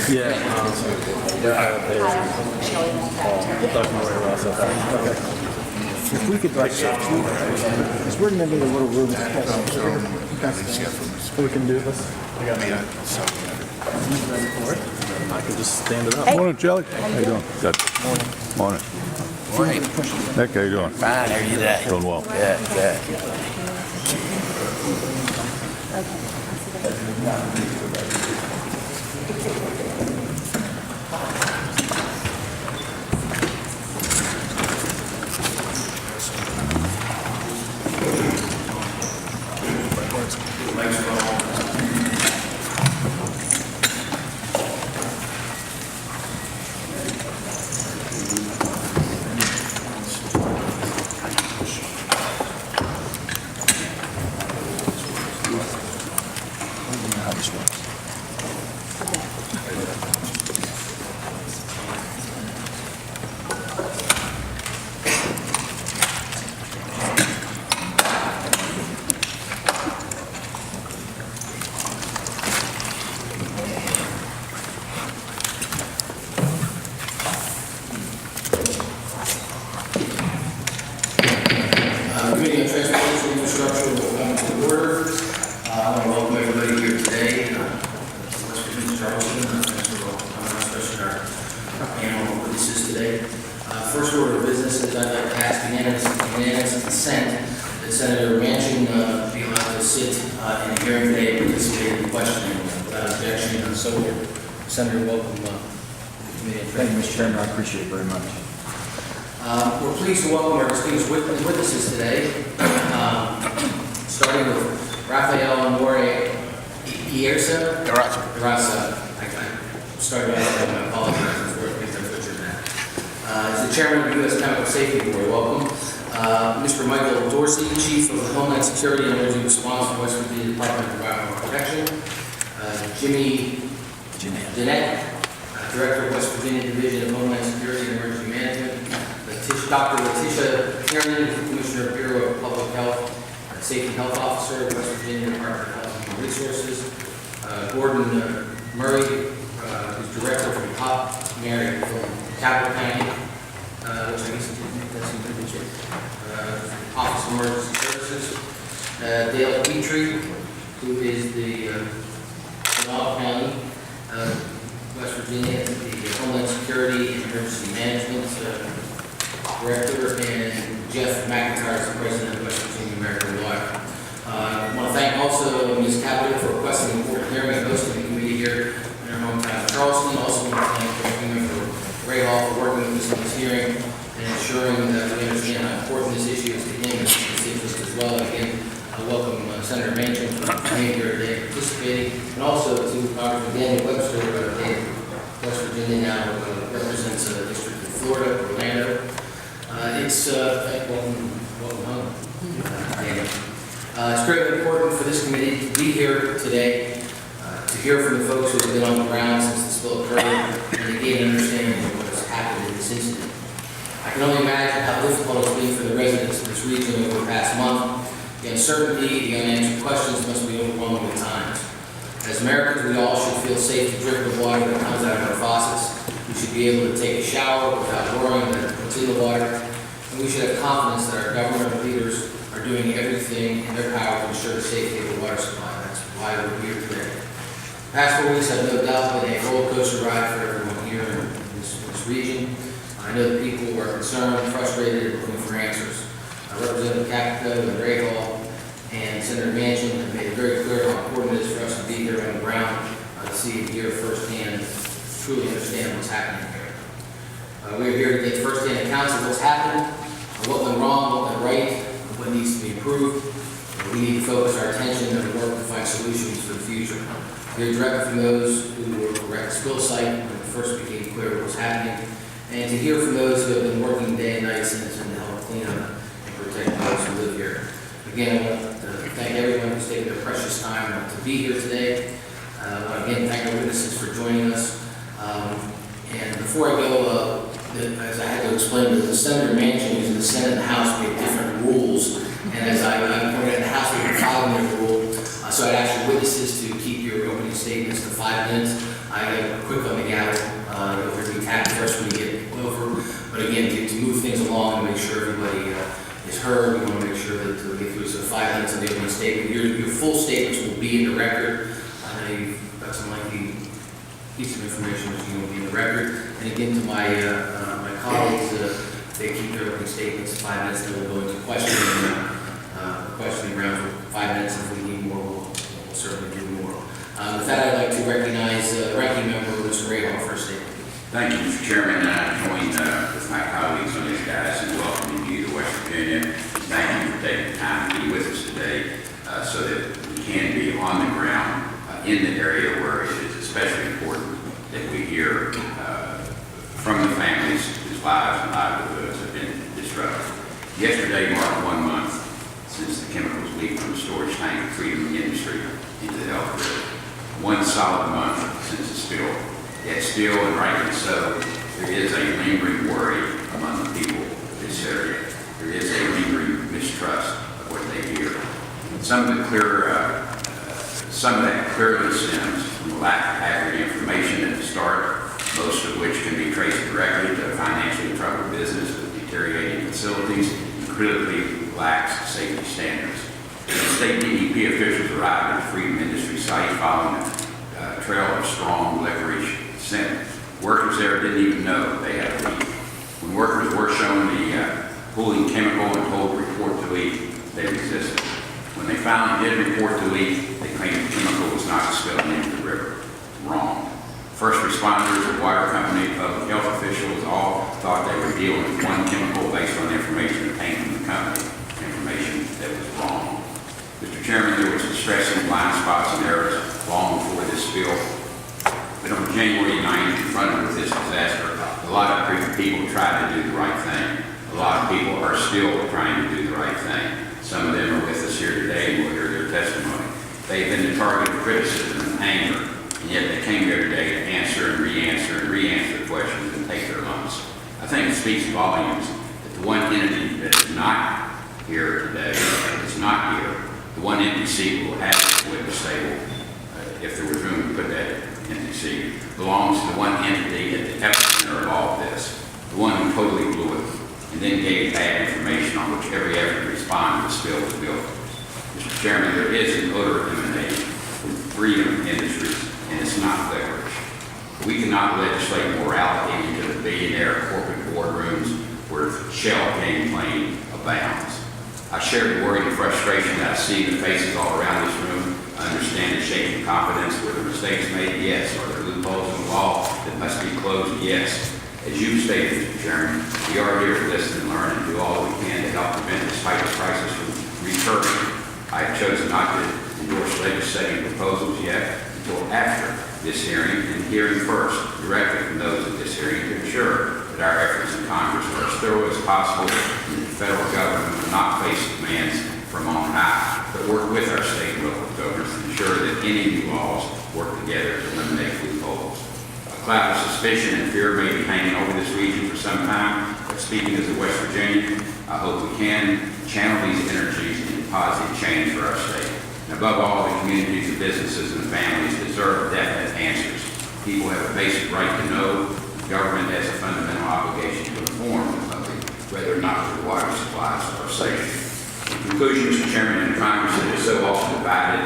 Yeah. If we could like shift you, because we're going to need a little room. So we can do this. I can just stand it up. Morning, Jelly. How you doing? Good. Morning. Morning. Nick, how you doing? Fine, how are you today? Doing well. Good, good. Committee on Transportation Infrastructure will come to order. I want to welcome everybody here today. West Virginia Charleston, thanks for coming, especially our panel of witnesses today. First order of business is I'd like to ask unanimous consent that Senator Manchin be allowed to sit in the hearing today and participate in questioning without objection. And so, Senator, welcome to the Committee on Thank you, Mr. Transportation. Chairman. I appreciate it very much. We're pleased to welcome our distinguished witnesses today, starting with Rafael More Iersa. Garza. I started out, I apologize for it because I butchered that. He's the chairman of the U.S. Chemical Safety Board. Welcome. Mr. Michael Dorsey, Chief of Homeland Security and Emergency Response for West Virginia Department of Environmental Protection. Jimmy Jeanette, Director of West Virginia Division of Homeland Security and Emergency Management. Dr. Letitia Kiernan, Commissioner of Bureau of Public Health, Safety Health Officer, West Virginia Department of Health and Human Resources. Gordon Murray, who's Director from Pop Mary from Capital County, which I guess that's in good shape. Office of Emergency Services. Dale Petrie, who is the Kanawha County, West Virginia, the Homeland Security and Emergency Management Director, and Jeff McIntyre is the President of West Virginia American Water. I want to thank also Ms. Capita for requesting an important hearing and hosting the committee here in our hometown of Charleston. Also want to thank Member Ray Hall for working with us in this hearing and ensuring that we understand how important this issue is to him and his interest as well. Again, I welcome Senator Manchin for being here today and participating, and also to Congressman Daniel Webster, West Virginia now represents a district in Florida, Orlando. Welcome home, Daniel. It's very important for this committee to be here today, to hear from the folks who have been on the ground since the spill occurred, and to gain an understanding of what has happened in this incident. I can only imagine how difficult it's been for the residents of this region over the past month. The uncertainty, the unanswered questions must be overwhelming at times. As Americans, we all should feel safe to drink the water that comes out of our faucets. We should be able to take a shower without worrying that it's in the water. And we should have confidence that our government leaders are doing everything in their power to ensure the safety of the water supply. That's why we're here today. The past 4 weeks have no doubt been a roller coaster ride for everyone here in this region. I know that people are concerned, frustrated, and looking for answers. Representative Capito and Ray Hall and Senator Manchin have made it very clear how important it is for us to be here on the ground to see and hear firsthand, truly understand what's happening here. We are here to get firsthand accounts of what's happened, what went wrong, what went right, and what needs to be improved. We need to focus our attention and work to find solutions for the future. We hear directly from those who were at the spill site when it first became clear what was happening, and to hear from those who have been working day and night since to help clean up and protect those who live here. Again, I want to thank everyone who's taken their precious time to be here today. I want to again thank our witnesses for joining us. And before I go, as I had to explain to Senator Manchin, who's in the Senate and the House, we have different rules. And as I pointed out, the House will be following their rule. So I'd ask your witnesses to keep your opening statements to 5 minutes. I I got quick on the gavel. You'll hear me tap first when you get over. But again, to move things along and make sure everybody is heard, we want to make sure that we get through 5 minutes of the opening statement. Your full statements will be in the record. I know you've got some lengthy piece of information which will be in the record. And again, to my my colleagues, they keep their opening statements 5 minutes, then we'll go into questioning round for 5 minutes. If we need more, we'll certainly do more. With that, I'd like to recognize Ranking Member Mr. Rahal for a statement. Thank you, Mr. Chairman. I join with my colleagues on this guys in welcoming you to West Virginia. Thank you for taking the time to be with us today so that we can be on the ground in the area where it is especially important that we hear from the families whose lives and livelihoods have been disrupted. Yesterday marked 1 month since the chemicals leaked from the storage tank of Freedom Industry into the health grid. 1 solid month since the spill. Yet still, and rightly so, there is a lingering worry among the people of this area. There is a lingering mistrust of what they hear. Some of that clearly stems from the lack of accurate information at the start, most of which can be traced directly to a financially troubled business with deteriorating facilities and critically lax safety standards. The state DEP officials arrived at the Freedom Industry site following a trail of strong licorice scent. Workers there didn't even know they had a leak. When workers were shown the cooling chemical and told to report the leak, they resisted. When they finally did report the leak, they claimed the chemical was not spilling into the river. Wrong. First responders, the water company, public health officials all thought they were dealing with one chemical based on information obtained from the company, information that was wrong. Mr. Chairman, there was distressing blind spots and errors long before this spill. But on January 9th, confronted with this disaster, a lot of people tried to do the right thing. A lot of people are still trying to do the right thing. Some of them are with us here today, and we'll hear their testimony. They've been the target of criticism and anger, and yet they came here today to answer and re-answer questions and take their lumps. I think it speaks volumes that the one entity that is not here today, the one empty seat will have the witness table, if there was room to put that empty seat, belongs to the one entity at the epicenter of all of this, the one who totally blew it, and then gave bad information on which every effort to respond to the spill was built. Mr. Chairman, there is an odor emanating from Freedom Industries, and it's not licorice. We cannot legislate morality into the billionaire corporate boardrooms where shell game playing abounds. I share the worry and frustration that I see in the faces all around this room. I understand the shaking confidence. Were there mistakes made? Yes. Are there loopholes in the law that must be closed? Yes. As you stated, Mr. Chairman, we are here to listen and learn and do all that we can to help prevent this type of crisis from recurring. I have chosen not to endorse legislative proposals yet until after this hearing, and hearing first directly from those at this hearing to ensure that our efforts in Congress are as thorough as possible and the federal government will not face demands from on high, but work with our state and local governments to ensure that any new laws work together to eliminate loopholes. A cloud of suspicion and fear may be hanging over this region for some time, but speaking as a West Virginian, I hope we can channel these energies into positive change for our state. And above all, the communities, the businesses, and the families deserve definite answers. People have a basic right to know. The government has a fundamental obligation to inform the public whether or not their water supplies are safe. In conclusion, Mr. Chairman, in Congress that is so often divided,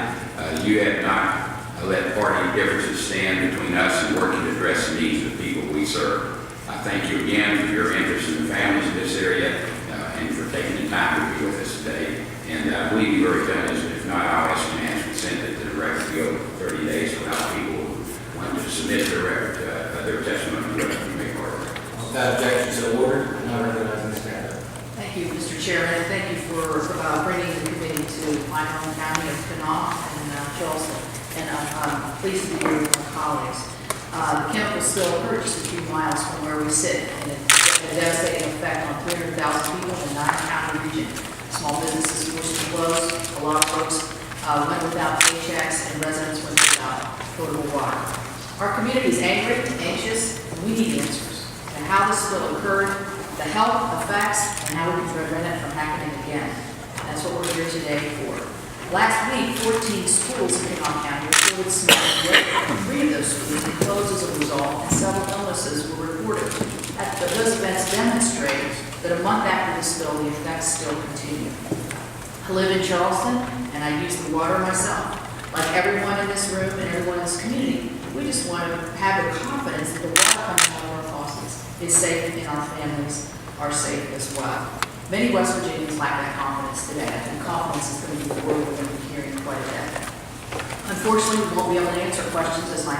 you have not let party differences stand between us and working to address the needs of the people we serve. I thank you again for your interest in the families in this area and for taking the time to be with us today. And I believe you've already done this, but if not, I'll ask unanimous consent that the record go 30 days without people who want to submit their record, their testimony to the make part of it. Without objection, so ordered. Now recognizing Ms. Canada. Thank you, Mr. Chairman, and thank you for bringing the committee to my home county of Kanawha and Charleston. And I'm pleased to be here with my colleagues. The chemical spill occurred just a few miles from where we sit, and it's had a devastating effect on 300,000 people in the 9-county region. Small businesses forced to close. A lot of folks went without paychecks, and residents went without potable water. Our community is angry, anxious, and we need answers to how this spill occurred, the health effects, and how we can prevent it from happening again. And that's what we're here today for. Last week, 14 schools in Kanawha County reported smoke and lead. 3 of those schools were closed as a result, and several illnesses were reported. Those events demonstrate that a month after the spill, the effects still continue. I live in Charleston, and I use the water myself. Like everyone in this room and everyone in this community, we just want to have the confidence that the water coming out of our faucets is safe and our families are safe as well. Many West Virginians lack that confidence today. I think confidence is going to be the word we're going to be hearing quite a bit. Unfortunately, we won't be able to answer questions, as my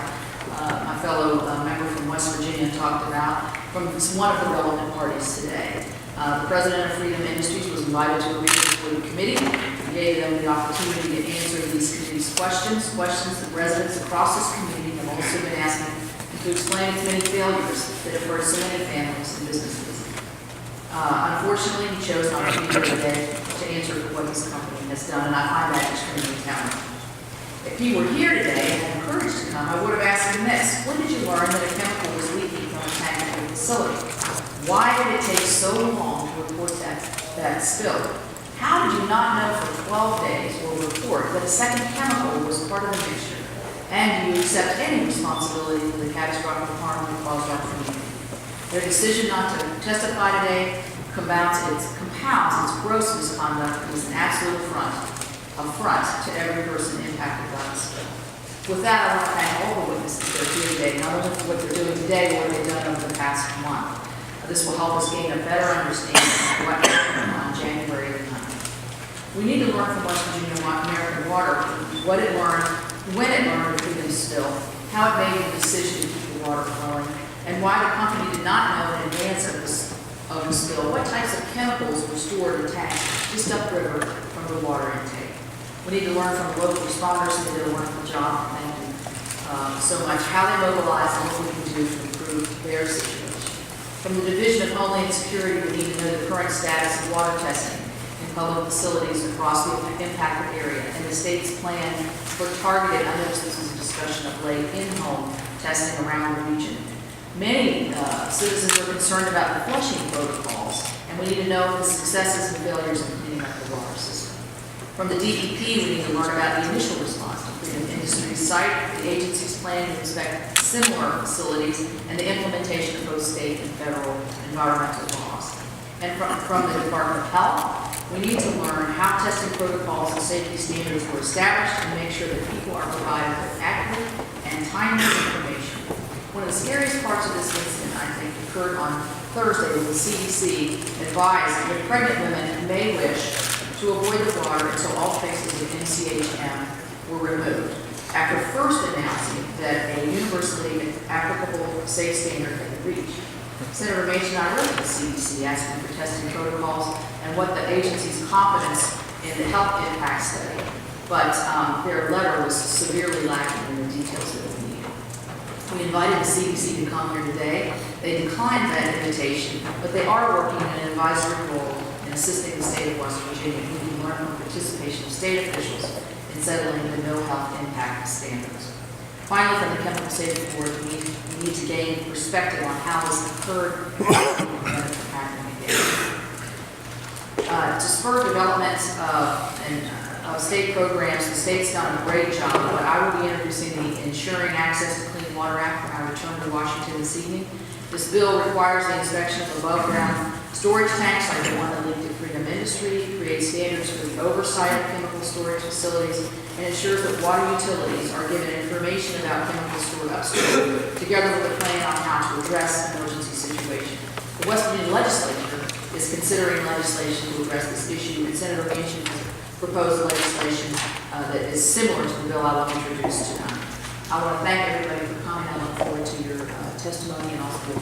fellow member from West Virginia talked about, from one of the relevant parties today. The president of Freedom Industries was invited to a meeting before the committee. We gave them the opportunity to answer these committee's questions that residents across this community have also been asking, and to explain its many failures that have hurt so many families and businesses. Unfortunately, he chose not to be here today to answer for what his company has done, and I find that extremely telling. If he were here today and had encouraged to come, I would have asked him this: when did you learn that a chemical was leaking from a tank at the facility? Why did it take so long to report that spill? How did you not know for 12 days or report that a second chemical was part of the mixture? And do you accept any responsibility for the catastrophic harm that caused our community? Their decision not to testify today compounds its gross misconduct and is an absolute affront to every person impacted by the spill. With that, I want to thank all the witnesses that are here today, not only for what they're doing today, but what they've done over the past month. This will help us gain a better understanding of what happened on January 9th. We need to learn from West Virginia American Water what it learned, when it learned of the spill, how it made the decision to keep the water flowing, and why the company did not know in advance of the spill what types of chemicals were stored in tanks just upriver from the water intake. We need to learn from the local responders who did a wonderful job. Thank you so much. How they mobilize and what we can do to improve their situation. From the Division of Homeland Security, we need to know the current status of water testing in public facilities across the impacted area and the state's plan for targeted, I noticed this was a discussion of late, in-home testing around the region. Many citizens are concerned about the flushing protocols, and we need to know the successes and failures in cleaning up the water system. From the DEP, we need to learn about the initial response to Freedom Industries site, the agency's plan to inspect similar facilities, and the implementation of both state and federal environmental laws. And from the Department of Health, we need to learn how testing protocols and safety standards were established and make sure that people are provided with accurate and timely information. One of the scariest parts of this incident, I think, occurred on Thursday when the CDC advised that pregnant women may wish to avoid the water until all traces of NCHM were removed, after first announcing that a universally applicable safe standard had been reached. Senator Manchin and I wrote to the CDC asking for testing protocols and what the agency's confidence in the health impact study, but their letter was severely lacking in the details that we needed. We invited the CDC to come here today. They declined that invitation, but they are working in an advisory role in assisting the state of West Virginia, who can learn from participation of state officials in settling the no health impact standards. Finally, from the Chemical Safety Board, we need to gain perspective on how this occurred and from happening again. To spur development of state programs, the state's done a great job, but I will be introducing the Ensuring Access to Clean Water Act when I return to Washington this evening. This bill requires the inspection of above-ground storage tanks like the one that linked to Freedom Industry, creates standards for the oversight of chemical storage facilities, and ensures that water utilities are given information about chemicals stored upstream, together with a plan on how to address emergency situations. The West Virginia legislature is considering legislation to address this issue, and Senator Manchin has proposed legislation that is similar to the bill I will introduce tonight. I want to thank everybody for coming. I look forward to your testimony and also the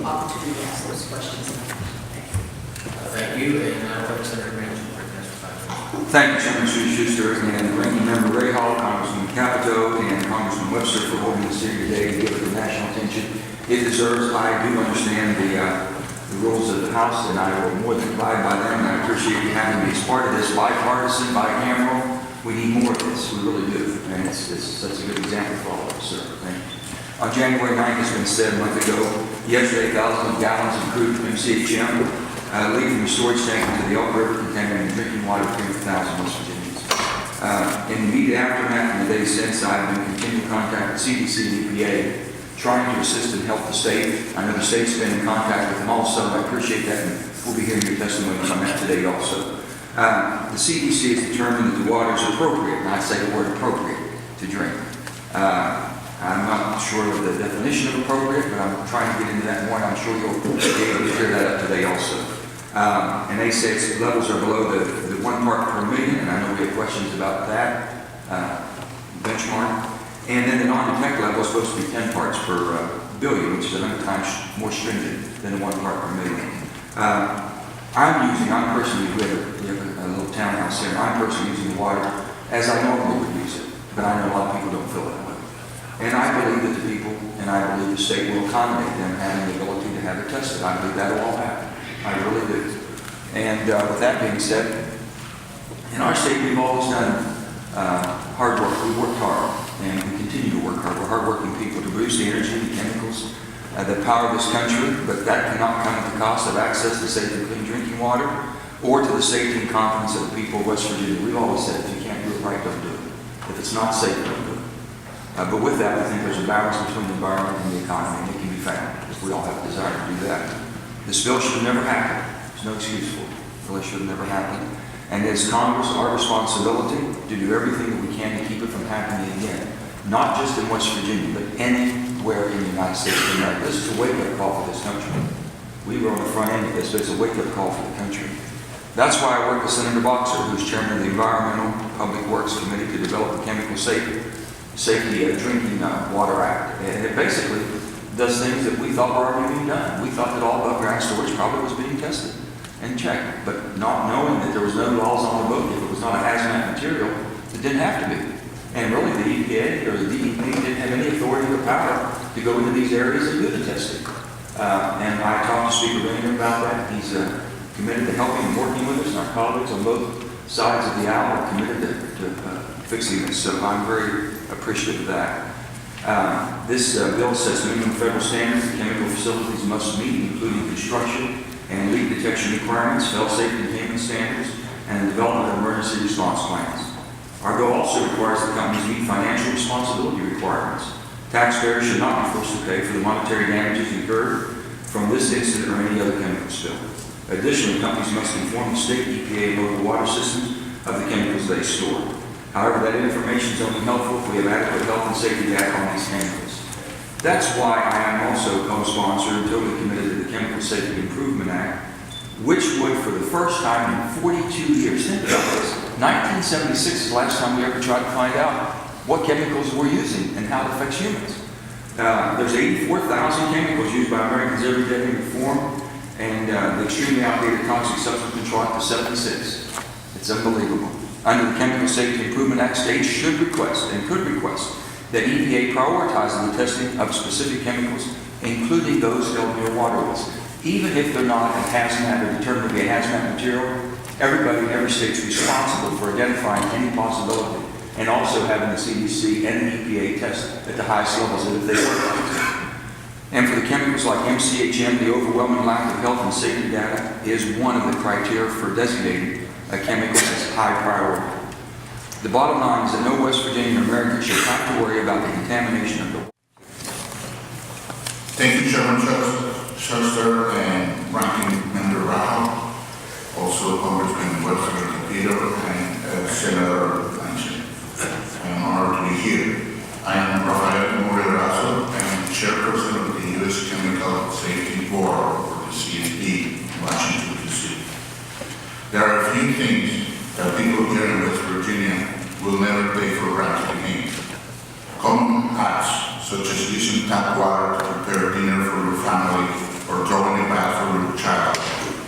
opportunity to ask those questions. Thank you, and now Representative Manchin for the next 5 minutes. Thank you, Chairman Schuster, and Ranking Member Ray Hall, Congressman Capito, and Congressman Webster for holding this hearing today to give it the national attention it deserves. I do understand the rules of the House, and I will more than abide by them, and I appreciate you having me as part of this bipartisan, bicameral. We need more of this, we really do, and it's such a good example for all of us, sir. Thank you. On January 9th, as been said a month ago, yesterday, thousands of gallons of crude MCHM leaked from the storage tank into the Elk River, contaminating drinking water for 300,000 West Virginians. In the immediate aftermath and the days since, I've been in continual contact with CDC and EPA, trying to assist and help the state. I know the state's been in contact with them also, and I appreciate that, and we'll be hearing your testimonies on that today also. The CDC has determined that the water is appropriate, and I say the word appropriate, to drink. I'm not sure of the definition of appropriate, but I'm trying to get into that more, and I'm sure you'll be able to clear that up today also. And they say its levels are below the 1 part per million, and I know we have questions about that benchmark. And then the non-detect level is supposed to be 10 parts per billion, which is 100 times more stringent than the 1 part per million. I'm personally, we have a little townhouse here, I'm personally using the water as I normally would use it, but I know a lot of people don't feel that way. And I believe that the people, and I believe the state will accommodate them having the ability to have it tested. I believe that will all happen. I really do. And with that being said, in our state, we've always done hard work. We've worked hard, and we continue to work hard. We're hardworking people to produce the energy, the chemicals, that power this country, but that cannot come at the cost of access to safe and clean drinking water or to the safety and confidence of the people of West Virginia. We've always said, if you can't do it right, don't do it. If it's not safe, don't do it. But with that, I think there's a balance between the environment and the economy, and it can be found if we all have a desire to do that. This bill should have never happened. There's no excuse for it. It really should have never happened. And as Congress, our responsibility to do everything that we can to keep it from happening again, not just in West Virginia, but anywhere in the United States of America. This is a wake-up call for this country. We were on the front end of this, but it's a wake-up call for the country. That's why I work with Senator Boxer, who's chairman of the Environmental Public Works Committee to develop the Chemical Safety Drinking Water Act. And it basically does things that we thought were already being done. We thought that all above-ground storage probably was being tested and checked, but not knowing that there was no laws on the book if it was not a hazmat material, it didn't have to be. And really, the EPA or the DEP didn't have any authority or power to go into these areas and do the testing. And I talked to Speaker Rainer about that. He's committed to helping and working with us, and our colleagues on both sides of the aisle are committed to fixing this. So I'm very appreciative of that. This bill sets minimum federal standards that chemical facilities must meet, including construction and leak detection requirements, fail-safe containment standards, and the development of emergency response plans. Our bill also requires that companies meet financial responsibility requirements. Taxpayers should not be forced to pay for the monetary damages incurred from this incident or any other chemical spill. Additionally, companies must inform the state, EPA, and local water systems of the chemicals they store. However, that information is only helpful if we have adequate health and safety data on these chemicals. That's why I am also co-sponsor and totally committed to the Chemical Safety Improvement Act, which would, for the first time in 42 years, think about this, 1976 is the last time we ever tried to find out what chemicals we're using and how it affects humans. There's 84,000 chemicals used by Americans every day in the form, and the extremely outdated Toxic Substance Control Act is 76. It's unbelievable. Under the Chemical Safety Improvement Act, states should request and could request that EPA prioritizes the testing of specific chemicals, including those held near waterways. Even if they're not a hazmat or determined to be a hazmat material, everybody in every state is responsible for identifying any possibility and also having the CDC and the EPA test at the highest levels if they work. And for the chemicals like MCHM, the overwhelming lack of health and safety data is one of the criteria for designating a chemical as high priority. The bottom line is that no West Virginian American should have to worry about the contamination of the water. Thank you, Chairman Schuster and Ranking Member Rao, also Congressman Webster Peter and Senator Manchin. I am honored to be here. I am Rafael Morerazo and Chairperson of the U.S. Chemical Safety Board, or the CSB, in Washington, D.C. There are a few things that people here in West Virginia will never take for granted again. Common acts such as using tap water to prepare dinner for your family or drawing a bath for your child,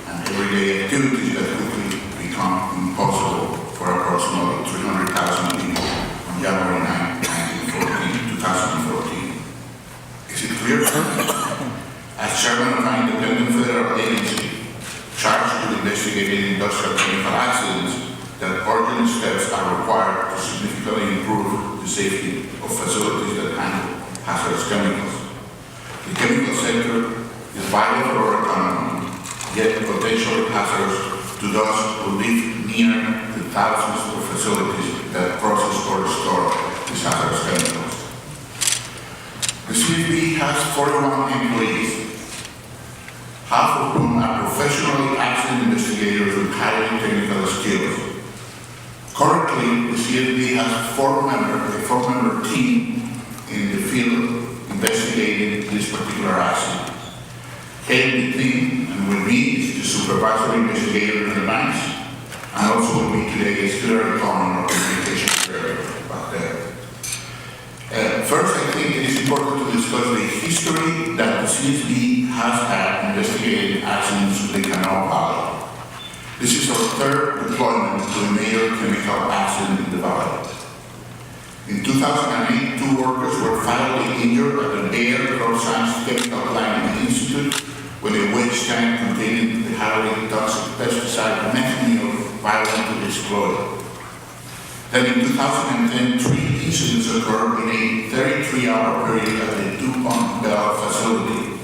and everyday activities that quickly become impossible for approximately 300,000 people on January 9, 2014. Is it clear? As chairman of an independent federal agency charged with investigating industrial chemical accidents, that urgent steps are required to significantly improve the safety of facilities that handle hazardous chemicals. The chemical sector is vital for our economy, yet potentially hazardous to those who live near the thousands of facilities that process or store these hazardous chemicals. The CFB has 41 employees, half of whom are professionally accident investigators with highly technical skills. Currently, the CFB has a four-member team in the field investigating this particular accident. Heading the team and with me is the supervisory investigator in the banks, and also with me today is Hillary Coleman, our communications director. First, I think it is important to discuss the history that the CSB has had investigating accidents in the Canal Valley. This is our third deployment to a major chemical accident in the valley. In 2008, 2 workers were fatally injured at the Bayer Crop Science Chemical Plant Institute when a waste tank containing the highly toxic pesticide methanol violently exploded. Then in 2010, 3 incidents occurred in a 33-hour period at the DuPont Bell facility.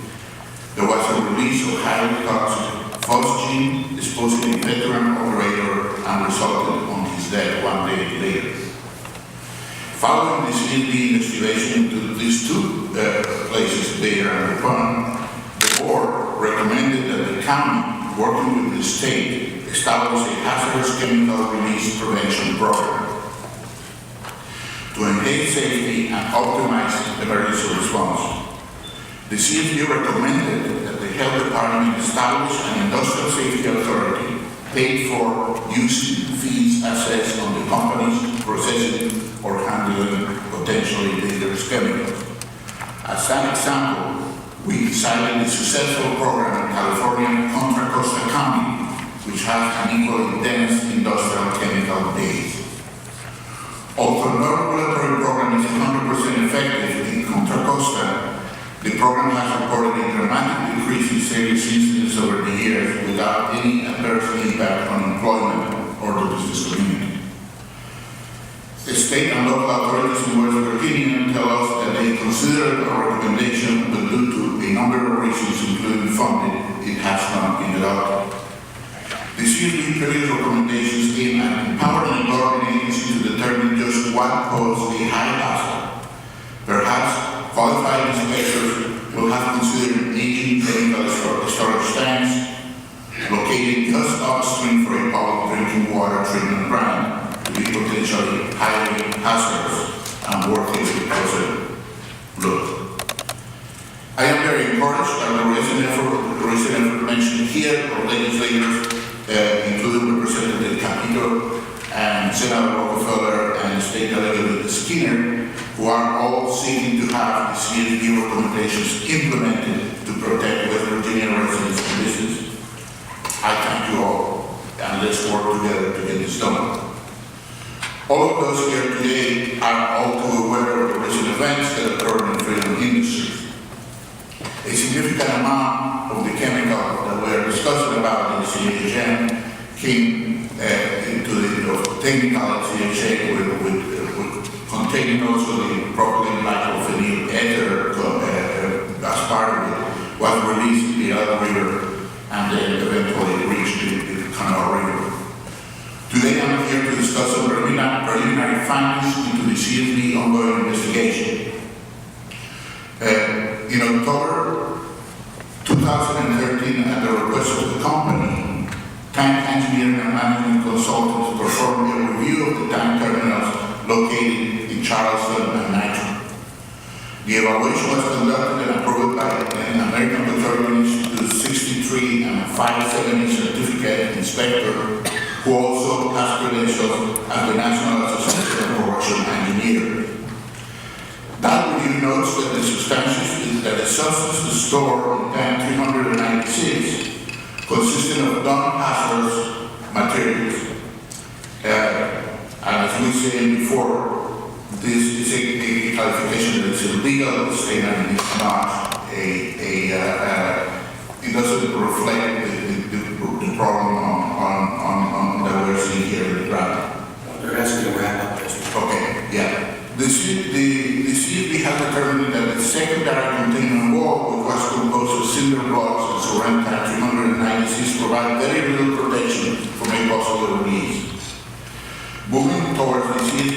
There was a release of highly toxic phosgene, exposing a veteran operator and resulted on his death 1 day later. Following the CSB investigation into these 2 places, Bayer and DuPont, the board recommended that the county, working with the state, establish a hazardous chemical release prevention program to enhance safety and optimize emergency response. The CSB recommended that the health department establish an industrial safety authority paid for using fees assessed on the companies processing or handling potentially dangerous chemicals. As an example, we cited the successful program in California, Contra Costa County, which has an equally dense industrial chemical base. Although no regulatory program is 100% effective in Contra Costa, the program has reported a dramatic decrease in serious incidents over the years without any adverse impact on employment or the business community. The state and local authorities in West Virginia tell us that they considered our recommendation, but due to a number of reasons, including funding, it has not been adopted. The CSB previous recommendations aim at empowering the government agency to determine just what poses a high hazard. Perhaps qualified inspectors will have considered aging chemical storage tanks located just upstream for a public drinking water treatment plant to be potentially highly hazardous and worthy of a closer look. I am very encouraged by the recent effort mentioned here of legislators, including Representative Capito and Senator Rockefeller and State Delegate Skinner, who are all seeking to have the CSB recommendations implemented to protect West Virginia residents and businesses. I thank you all, and let's work together to get this done. All of those here today are all too aware of the recent events that occurred in the film industry. A significant amount of the chemical that we are discussing about in the CHN came into the technical CHA with containing also the propylene glycophenyl ether as part of it, was released in the Elk River and then eventually reached the Canal River. Today I'm here to discuss some preliminary findings into the CSB ongoing investigation. In October 2013, at the request of the company, tank engineering and management consultants performed a review of the tank terminals located in Charleston and Nitro. The evaluation was conducted and approved by an American Petroleum Institute 63 and 570 certificate inspector, who also has credentials as the National Association of Correctional Engineers. That review notes that the substance stored in tank 396 consisted of non-hazardous materials. And as we said before, this is a classification that is a legal statement. It's not it doesn't reflect the problem on that we're seeing here in the ground. There has to be a wrap up this. Okay, yeah. The CSB has determined that the secondary containment wall, which was composed of cinder blocks and surround tank 396, provide very little protection from a possible release. Moving towards the CSB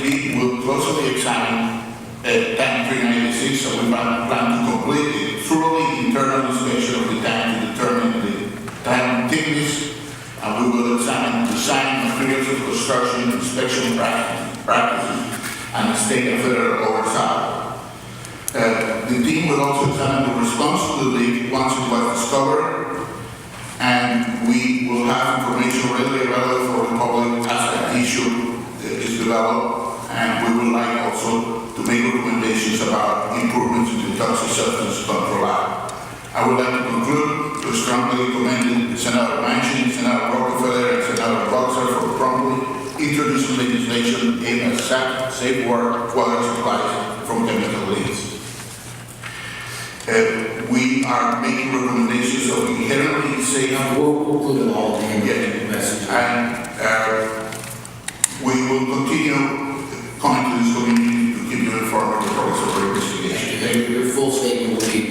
1996, so we plan to complete a thoroughly internal inspection of the tank to determine the tank thickness, and we will examine design, materials of construction, inspection practices, and state and federal oversight. The team will also examine the response to the leak once it was discovered, and we will have information readily available for the public as that issue is developed, and we would like also to make recommendations about improvements to the Toxic Substance Control Act. I would like to conclude by strongly commending Senator Manchin, Senator Rockefeller, and Senator Boxer for promptly introducing legislation aimed at safe water supplies from chemical leaks. We are making recommendations of inherently safe. We'll include them all in the message. And we will continue coming to this community to keep you informed of the progress of our investigation. Your full statement will be